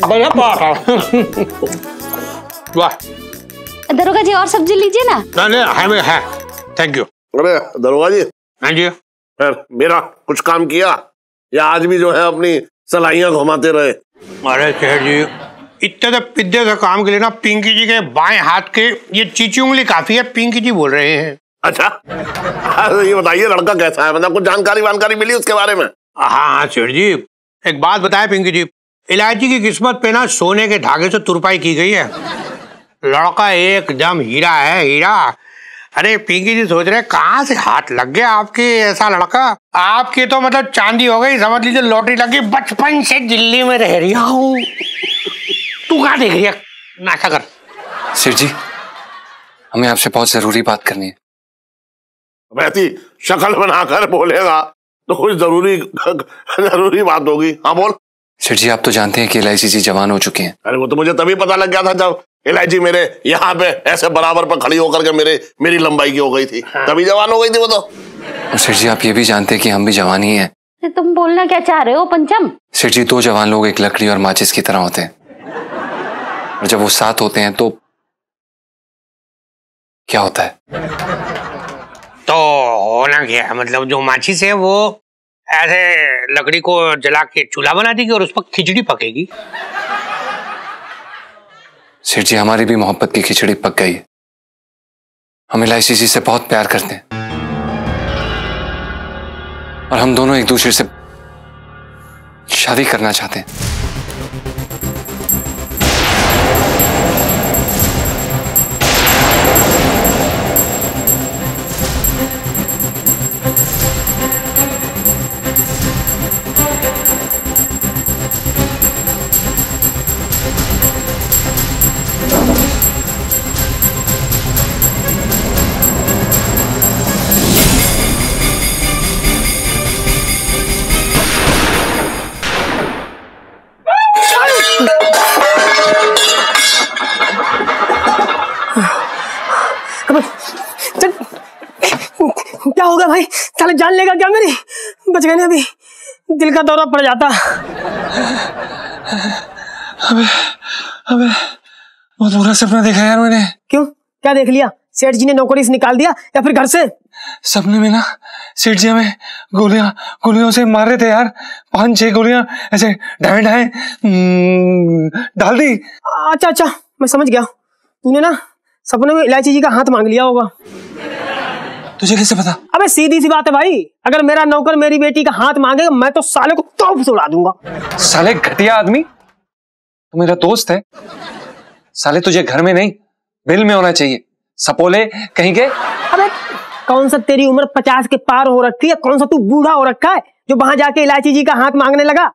[SPEAKER 3] बढ़िया बात है। वाह
[SPEAKER 6] दरोगा जी और सब्जी लीजिए ना।
[SPEAKER 3] नहीं है, थैंक यू। अरे दरोगा जी। हाँ जी। फिर मेरा कुछ काम किया या आज भी जो है अपनी सलाइयां घुमाते रहे?
[SPEAKER 10] अरे सेठ जी, इतने तो पिद्दे से काम के लिए ना पिंकी जी के बाएं हाथ के ये चीची उंगली काफी है। पिंकी जी बोल रहे हैं।
[SPEAKER 3] अच्छा, ये बताइए लड़का कैसा है, मतलब कुछ जानकारी मिली उसके बारे में?
[SPEAKER 10] हाँ सेठ जी, एक बात बताए पिंकी जी, इलायची की किस्मत पे ना सोने के धागे से तुरपाई की गई है। लड़का एकदम हीरा है, हीरा। अरे पिंकी जी सोच रहे कहाँ से हाथ लग गया आपके ऐसा लड़का। आपके तो मतलब चांदी हो गई, समझ लीजिए लॉटरी लगी। बचपन से दिल्ली में रह रही हूँ। तू कहाँ देख रही है? नाशा कर।
[SPEAKER 2] सेठ जी, हमें आपसे बहुत जरूरी बात करनी है।
[SPEAKER 3] वैसी शक्ल बनाकर बोलेगा तो कुछ जरूरी बात होगी। हाँ बोल।
[SPEAKER 2] सेठ जी, आप तो जानते हैं कि इलायची जी जवान हो चुके हैं।
[SPEAKER 3] अरे वो तो मुझे तभी पता लग गया था जब इलायची मेरे यहाँ पे ऐसे बराबर पर खड़ी होकर के मेरी लंबाई की हो गई थी। हाँ। तभी जवान हो गई थी वो तो।
[SPEAKER 2] और सेठ जी, आप ये भी जानते हैं कि हम भी जवान ही हैं।
[SPEAKER 6] तुम बोलना क्या चाह रहे हो पंचम?
[SPEAKER 2] सेठ जी, दो जवान लोग एक लकड़ी और माचिस की तरह होते हैं, और जब वो साथ होते हैं तो क्या होता है?
[SPEAKER 10] तो होना क्या है, मतलब जो माचिस है वो ऐसे लकड़ी को जला के चूल्हा बना देगी और उस पर खिचड़ी पकेगी।
[SPEAKER 2] सेठ जी, हमारी भी मोहब्बत की खिचड़ी पक गई है। हम इलायची जी से बहुत प्यार करते हैं और हम दोनों एक दूसरे से शादी करना चाहते हैं।
[SPEAKER 4] क्या होगा भाई? साले जान लेगा क्या मेरी? बच गए ना, अभी दिल का दौरा पड़ जाता।
[SPEAKER 2] अबे बहुत बुरा सपना देखा यार मैंने।
[SPEAKER 4] क्यों, क्या देख लिया? सेठ जी ने नौकरी से निकाल दिया या फिर घर से?
[SPEAKER 2] सपने में ना सेठ जी हमें गोलियों से मार रहे थे यार। 5-6 गोलियां ऐसे ढाए डाल दी।
[SPEAKER 4] अच्छा, मैं समझ गया। तूने ना सपने में इलायची जी का हाथ मांग लिया होगा।
[SPEAKER 2] तुझे कैसे पता?
[SPEAKER 4] अबे सीधी सी बात है भाई, अगर मेरा नौकर मेरी बेटी का हाथ मांगेगा मैं तो साले को तोप से उड़ा दूंगा।
[SPEAKER 2] साले घटिया आदमी, तू मेरा दोस्त है। साले तुझे घर में नहीं बिल में होना चाहिए, सपोले कहीं के।
[SPEAKER 4] अबे कौन सा तेरी उम्र 50 के पार हो रखी है, कौन सा तू बूढ़ा हो रखा है जो वहां जाके इलायची जी का हाथ मांगने लगा?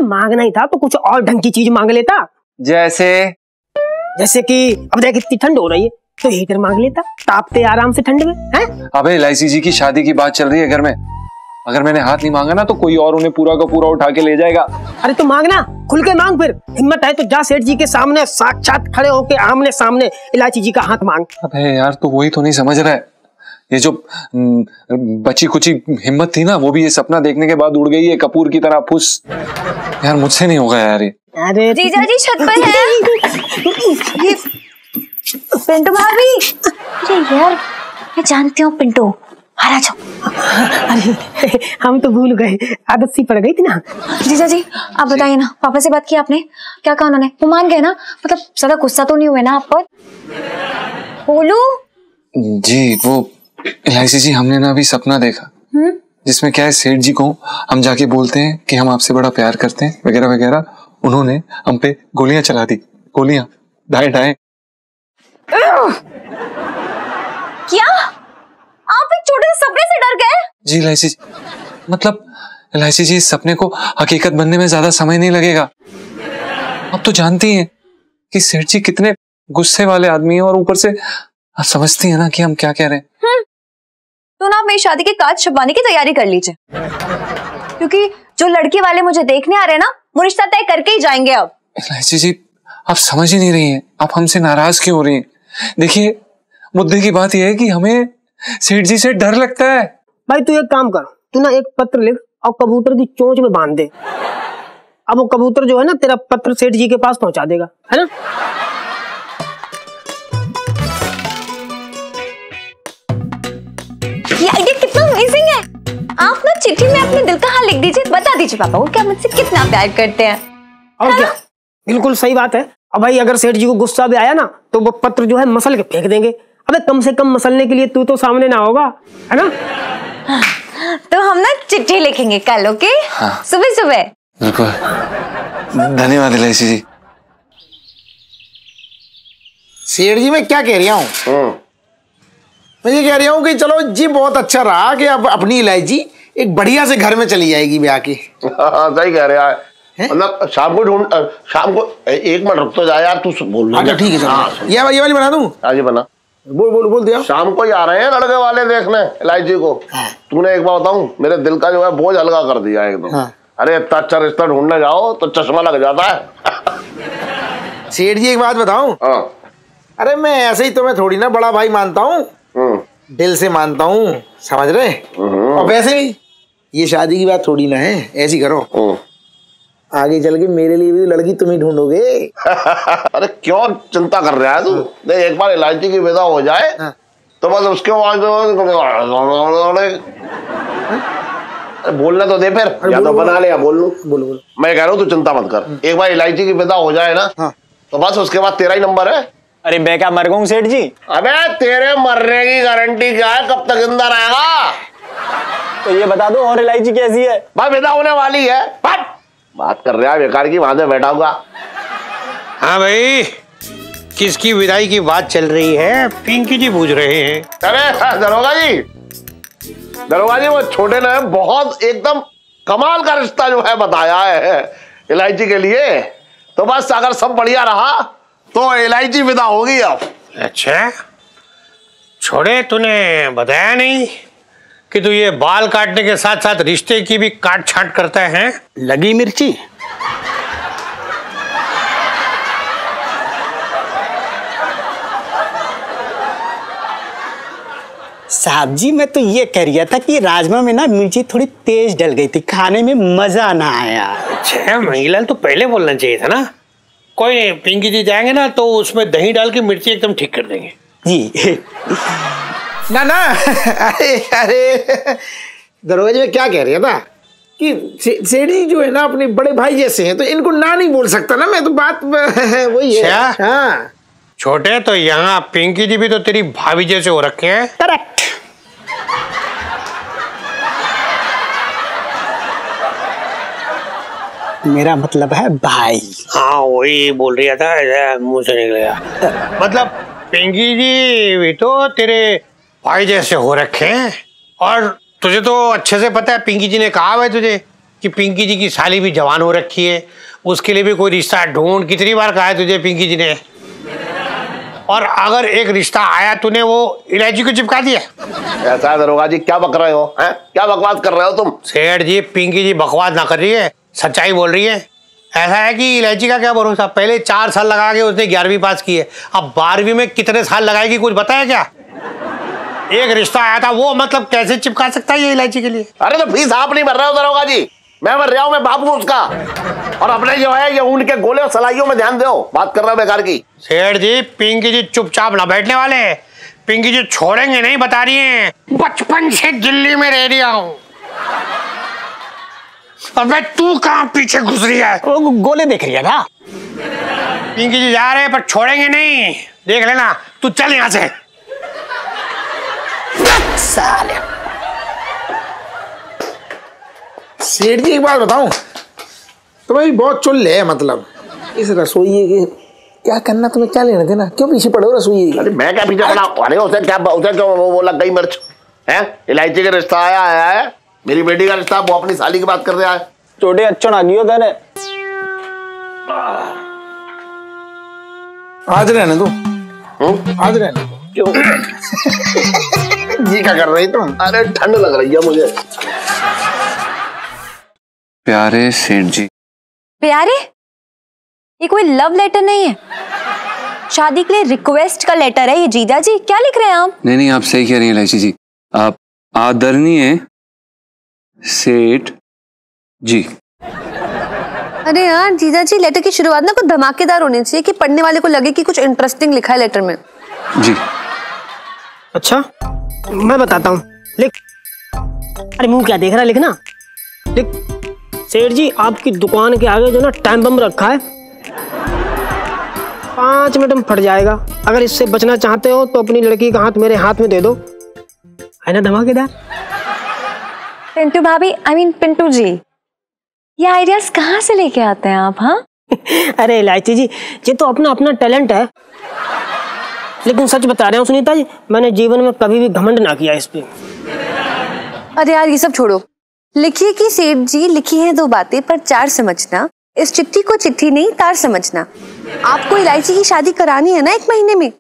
[SPEAKER 4] मांगना ही था तो कुछ और ढंग की चीज मांग लेता। जैसे कि अब देख इतनी ठंड हो रही है तो हीटर मांग लेता, तापते आराम से ठंड में हैं?
[SPEAKER 2] अबे इलायची जी की शादी की बात चल रही है घर में। अगर मैंने हाथ नहीं मांगा ना तो कोई और उन्हें पूरा का पूरा उठा के ले जाएगा।
[SPEAKER 4] अरे तो मांगना, खुल के मांग। फिर हिम्मत है तो जा सेठ जी के सामने साक्षात खड़े होके आमने सामने इलायची जी का हाथ मांग।
[SPEAKER 2] अबे यार तू वही तो नहीं समझ रहा है। ये जो बची कुची हिम्मत थी ना वो भी ये सपना देखने के बाद उड़ गई है कपूर की तरह फुस। यार मुझसे नहीं होगा यार ये।
[SPEAKER 1] अरे जीजा जी छत पर है। पिंटू भाभी। अरे यार मैं जानती हूँ पिंटू, आ जाओ।
[SPEAKER 4] अरे हम तो भूल गए, आदत सी पड़ गई थी ना।
[SPEAKER 1] जीजा जी आप बताइए ना, पापा से बात की आपने? क्या कहा उन्होंने? वो मान गए ना? मतलब ज्यादा गुस्सा तो नहीं हुए ना आप पर? बोलू
[SPEAKER 2] जी वो इलायची जी, हमने ना अभी सपना देखा जिसमें क्या है, सेठ जी को हम जाके बोलते हैं कि हम आपसे बड़ा प्यार करते हैं वगैरह वगैरह। उन्होंने हम पे गोलियां चला दी, गोलियां ढाए।
[SPEAKER 1] क्या आप एक छोटे से सपने से डर गए?
[SPEAKER 2] जी इलायची जी, मतलब इलायची जी इस सपने को हकीकत बनने में ज्यादा समय नहीं लगेगा। आप तो जानती हैं कि सेठ जी कितने गुस्से वाले आदमी हैं और ऊपर से आप समझती हैं ना कि हम क्या कह रहे हैं।
[SPEAKER 1] तो ना आप मेरी शादी के कार्ड छपवाने की तैयारी कर लीजिए, क्योंकि जो लड़के वाले मुझे देखने आ रहे हैं ना, वो रिश्ता तय करके ही जाएंगे। अब
[SPEAKER 2] इलायची जी, आप समझ ही नहीं रही हैं, आप हमसे नाराज क्यों हो रही हैं? देखिए, मुद्दे की बात यह है कि हमें सेठ जी से डर लगता है।
[SPEAKER 4] भाई तू एक काम कर, तू ना एक पत्र लिख और कबूतर की चोंच में बांध दे। अब वो कबूतर जो है ना तेरा पत्र सेठ जी के पास पहुंचा देगा, है ना?
[SPEAKER 1] ये आइडिया कितना अमेजिंग है। आप ना चिट्ठी में अपने दिल का हाल लिख दीजिए, बता दीजिए पापा को कि आप मुझसे कितना प्यार करते हैं।
[SPEAKER 4] और क्या, बिल्कुल सही बात है। अब भाई अगर सेठ जी को गुस्सा भी आया ना तो वो पत्र जो है मसल के फेंक देंगे। अबे कम से कम मसलने के लिए तू तो सामने ना होगा, है ना?
[SPEAKER 1] तो हम ना चिट्ठी लिखेंगे कल, ओके?
[SPEAKER 2] हाँ।
[SPEAKER 1] सुबह सुबह।
[SPEAKER 2] बिल्कुल, धन्यवाद इलायची जी।
[SPEAKER 11] सेठ जी मैं क्या कह रहा हूँ, मैं ये कह रहा हूँ कि चलो जी बहुत अच्छा रहा कि अब अपनी इलायची एक बढ़िया से घर में चली जाएगी ब्याह के।
[SPEAKER 3] सही कह रहा है। मतलब शाम को एक मिनट रुक तो जा यार, तू बोल।
[SPEAKER 11] अच्छा ठीक है, चलो ये वाली बना दूं।
[SPEAKER 3] आज बना,
[SPEAKER 11] बोल दिया।
[SPEAKER 3] शाम को ही आ रहे हैं लड़के वाले देखने इलायची को। तूने एक बार बताऊं, मेरे दिल का जो है बोझ हल्का कर दिया एकदम। अरे इतना अच्छा रिश्ता ढूंढने जाओ तो चश्मा लग जाता है।
[SPEAKER 11] सेठ जी एक बात बताऊं, अरे मैं ऐसे ही तुम्हें थोड़ी ना बड़ा भाई मानता हूँ, दिल से मानता हूँ, समझ रहे? और वैसे भी ये शादी की बात थोड़ी ना है, ऐसी करो आगे चल के मेरे लिए भी लड़की तुम ही ढूंढोगे।
[SPEAKER 3] अरे क्यों चिंता कर रहा है तू? देख एक बार इलायची की विदा हो जाए तो बस उसके बाद बोलना तो दे फिर, या तो बना ले या बोल लूं।
[SPEAKER 11] बोलो।
[SPEAKER 3] मैं कह रहा हूँ तू चिंता मत कर, एक बार इलायची की विदा हो जाए ना तो बस उसके बाद तेरा ही नंबर है।
[SPEAKER 5] अरे मैं क्या मर गऊं सेठ जी?
[SPEAKER 3] अबे तेरे मरने की गारंटी क्या है, कब तक जिंदा रहेगा?
[SPEAKER 5] तो ये बता दो और इलायची कैसी है?
[SPEAKER 3] भाई विदा होने वाली है। बात कर रहा है बेकार की, वहां से बैठा होगा।
[SPEAKER 10] हाँ भाई, किसकी विदाई की बात चल रही है? पिंकी जी पूछ रहे हैं।
[SPEAKER 3] अरे दरोगा जी वो छोटे ने बहुत एकदम कमाल का रिश्ता जो है बताया है इलायची के लिए, तो बस अगर सब बढ़िया रहा तो इलायची विदा होगी अब।
[SPEAKER 10] अच्छा छोड़े, तूने बताया नहीं कि तू ये बाल काटने के साथ साथ रिश्ते की भी काट छाट करता है?
[SPEAKER 11] लगी मिर्ची।
[SPEAKER 12] साहब जी मैं तो ये कह रहा था कि राजमा में ना मिर्ची थोड़ी तेज डल गई थी, खाने में मजा ना आया।
[SPEAKER 10] अच्छा महिलाल तो पहले बोलना चाहिए था ना। कोई नहीं, पिंकी जी जाएंगे ना तो उसमें दही डाल के मिर्ची एकदम ठीक कर देंगे
[SPEAKER 12] जी।
[SPEAKER 11] ना अरे दरोगा जी मैं क्या कह रहा था कि सेठी जो है ना अपने बड़े भाई जैसे हैं, तो इनको ना नहीं बोल सकता ना मैं, तो बात वही है। हाँ
[SPEAKER 10] छोटे, तो यहाँ पिंकी जी भी तो तेरी भाभी जैसे हो रखे हैं।
[SPEAKER 12] करेक्ट। मेरा मतलब है भाई।
[SPEAKER 10] हाँ वही बोल रहा था, ऐसा मुंह से निकल गया। मतलब पिंकी जी भी तो तेरे भाई जैसे हो रखे हैं। और तुझे तो अच्छे से पता है, पिंकी जी ने कहा है तुझे कि पिंकी जी की साली भी जवान हो रखी है, उसके लिए भी कोई रिश्ता ढूंढ। कितनी बार कहा है तुझे पिंकी जी ने? और अगर एक रिश्ता आया तूने वो इलायची को चिपका दिया।
[SPEAKER 3] ऐसा है दरोगा जी, क्या बक रहे हो? क्या बकवास कर रहे हो तुम?
[SPEAKER 10] सेठ जी पिंकी जी बकवास ना कर रही है, सच्चाई बोल रही है। ऐसा है कि इलायची का क्या भरोसा, पहले 4 साल लगा के उसने 11वीं पास की है, अब 12वीं में कितने साल लगाएगी कुछ पता है क्या? एक रिश्ता आया था वो मतलब कैसे चिपका सकता है ये इलायची के लिए?
[SPEAKER 3] अरे तो फीस आप नहीं भर रहे हो दरोगा जी, मैं भर रहा हूँ, मैं बाप हूँ उसका। और अपने जो है ये ऊन के गोले और सलाइयों में ध्यान दो, बात कर रहा हूँ बेकार की।
[SPEAKER 10] सेठ जी पिंकी जी चुपचाप ना बैठने वाले, पिंकी जी छोड़ेंगे नहीं बता रही हैं। बचपन से दिल्ली में रह रहा हूँ। अबे तू कहाँ पीछे घुस रही है?
[SPEAKER 12] वो गोले देख रही था।
[SPEAKER 10] पिंकी जी जा रहे हैं पर छोड़ेंगे नहीं, देख लेना। तू चल यहाँ से।
[SPEAKER 12] साले
[SPEAKER 11] सेठ जी एक बात बताऊं, तुम्हें बहुत चुल है, मतलब इस रसोई के क्या करना, तुम्हें क्या लेना देना, क्यों पीछे पड़े हो रसोई?
[SPEAKER 3] अरे मैं क्या पीछे पड़ा? अरे उसे क्यों वो लग गई मिर्च है? इलायची का रिश्ता आया है, मेरी बेटी का रिश्ता, वो अपनी साली की बात कर रहा है।
[SPEAKER 12] छोटे अच्छा ना गियो तेने।
[SPEAKER 11] आज रहने दो, आज रहने दो।
[SPEAKER 3] क्यों
[SPEAKER 11] जी क्या कर रही तुम?
[SPEAKER 3] अरे ठंड लग रही है मुझे।
[SPEAKER 2] प्यारे सेठ जी।
[SPEAKER 1] प्यारे? ये कोई लव लेटर नहीं है, शादी के लिए रिक्वेस्ट का लेटर है ये। जीजा जी क्या लिख रहे हैं आप?
[SPEAKER 2] नहीं, आप सही कह रही हैं इलायची जी। आप आदरणीय सेठ जी।
[SPEAKER 8] अरे यार जीजा जी, लेटर की शुरुआत ना कुछ धमाकेदार होनी चाहिए कि पढ़ने वाले को लगे कि कुछ इंटरेस्टिंग लिखा है लेटर में।
[SPEAKER 2] जी।
[SPEAKER 4] अच्छा मैं बताता हूँ, लिख। अरे मुंह क्या देख रहा है, लिखना। लिख, सेठ जी आपकी दुकान के आगे जो ना टाइम बम रखा है, 5 मिनट में फट जाएगा। अगर इससे बचना चाहते हो तो अपनी लड़की का हाथ मेरे हाथ में दे दो, है ना धमाकेदार?
[SPEAKER 1] पिंटू भाभी, आई मीन पिंटू जी, ये आइडियाज कहाँ से लेके आते हैं आप? हाँ
[SPEAKER 4] अरे इलायची जी, ये तो अपना अपना टैलेंट है। लेकिन सच बता रहा हूँ सुनीता जी, मैंने जीवन में कभी भी घमंड ना किया इस पे।
[SPEAKER 8] अरे यार ये सब छोड़ो, लिखिए कि सेठ जी लिखी है 2 बातें पर 4 समझना। इस चिट्ठी को चिट्ठी नहीं तार समझना। आपको इलायची की शादी करानी है ना 1 महीने में,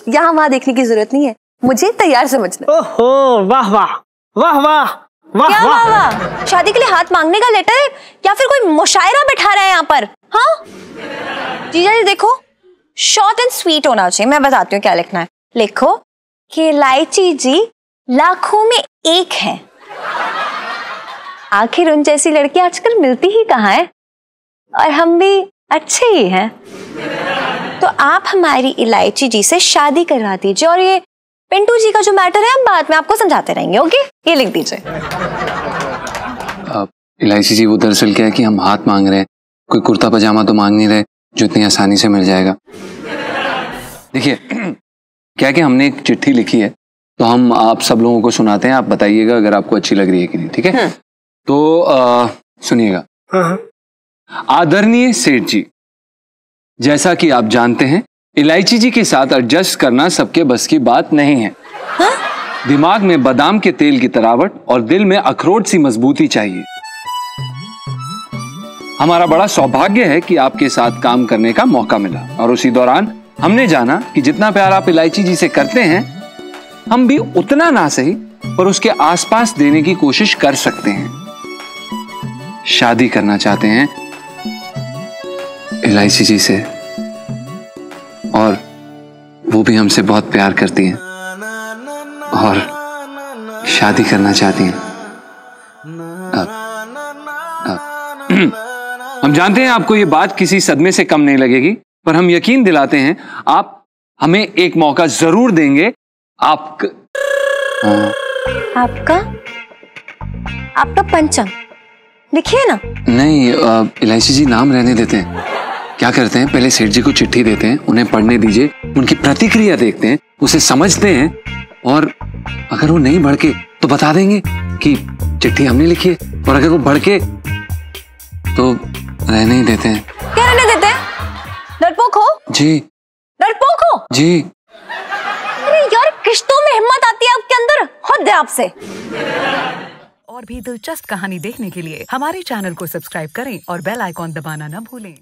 [SPEAKER 8] यहाँ वहाँ देखने की जरूरत नहीं है, मुझे तैयार समझना।
[SPEAKER 4] ओहो वाह वाह वाह वाह वाह
[SPEAKER 1] क्या
[SPEAKER 4] वाह
[SPEAKER 1] वाह? शादी के लिए हाथ मांगने का लेटर है या फिर कोई मुशायरा बैठा रहा है यहाँ पर? हाँ जीजा जी देखो, शॉर्ट एंड स्वीट होना चाहिए। मैं बताती हूँ क्या लिखना है। लिखो कि इलायची जी लाखों में एक है, आखिर उन जैसी लड़की आजकल मिलती ही कहाँ है, और हम भी अच्छे ही हैं, तो आप हमारी इलायची जी से शादी करवा दीजिए। और ये पिंटू जी का जो मैटर है हम बाद में आपको समझाते रहेंगे, ओके? ये लिख दीजिए।
[SPEAKER 2] इलायची जी वो दरअसल क्या है कि हम हाथ मांग रहे हैं, कोई कुर्ता पजामा तो मांग नहीं रहे जो इतनी आसानी से मिल जाएगा। देखिए क्या कि हमने एक चिट्ठी लिखी है तो हम आप सब लोगों को सुनाते हैं, आप बताइएगा अगर आपको अच्छी लग रही है कि नहीं, ठीक है? तो सुनिएगा। आदरणीय सेठ जी, जैसा कि आप जानते हैं इलायची जी के साथ एडजस्ट करना सबके बस की बात नहीं है। दिमाग में बादाम के तेल की तरावट और दिल में अखरोट सी मजबूती चाहिए। हमारा बड़ा सौभाग्य है कि आपके साथ काम करने का मौका मिला, और उसी दौरान हमने जाना कि जितना प्यार आप इलायची जी से करते हैं हम भी उतना ना सही पर उसके आसपास देने की कोशिश कर सकते हैं। शादी करना चाहते हैं इलायची जी से, और वो भी हमसे बहुत प्यार करती हैं और शादी करना चाहती हैं। हम जानते हैं आपको ये बात किसी सदमे से कम नहीं लगेगी, पर हम यकीन दिलाते हैं आप हमें एक मौका जरूर देंगे।
[SPEAKER 1] आपका पंचम लिखिए ना।
[SPEAKER 2] नहीं इलायची जी नाम रहने देते हैं। क्या करते हैं, पहले सेठ जी को चिट्ठी देते हैं, उन्हें पढ़ने दीजिए, उनकी प्रतिक्रिया देखते हैं, उसे समझते हैं, और अगर वो नहीं भड़के तो बता देंगे कि चिट्ठी हमने लिखी है, और अगर वो भड़के तो रहने ही देते हैं।
[SPEAKER 1] क्या रहने देते हैं? डरपोक हो
[SPEAKER 2] जी।
[SPEAKER 1] डरपोक हो
[SPEAKER 2] जी।
[SPEAKER 1] अरे यार किश्तों में हिम्मत आती है आपके अंदर, हद है आपसे।
[SPEAKER 13] और भी दिलचस्प कहानी देखने के लिए हमारे चैनल को सब्सक्राइब करें और बेल आइकॉन दबाना न भूलें।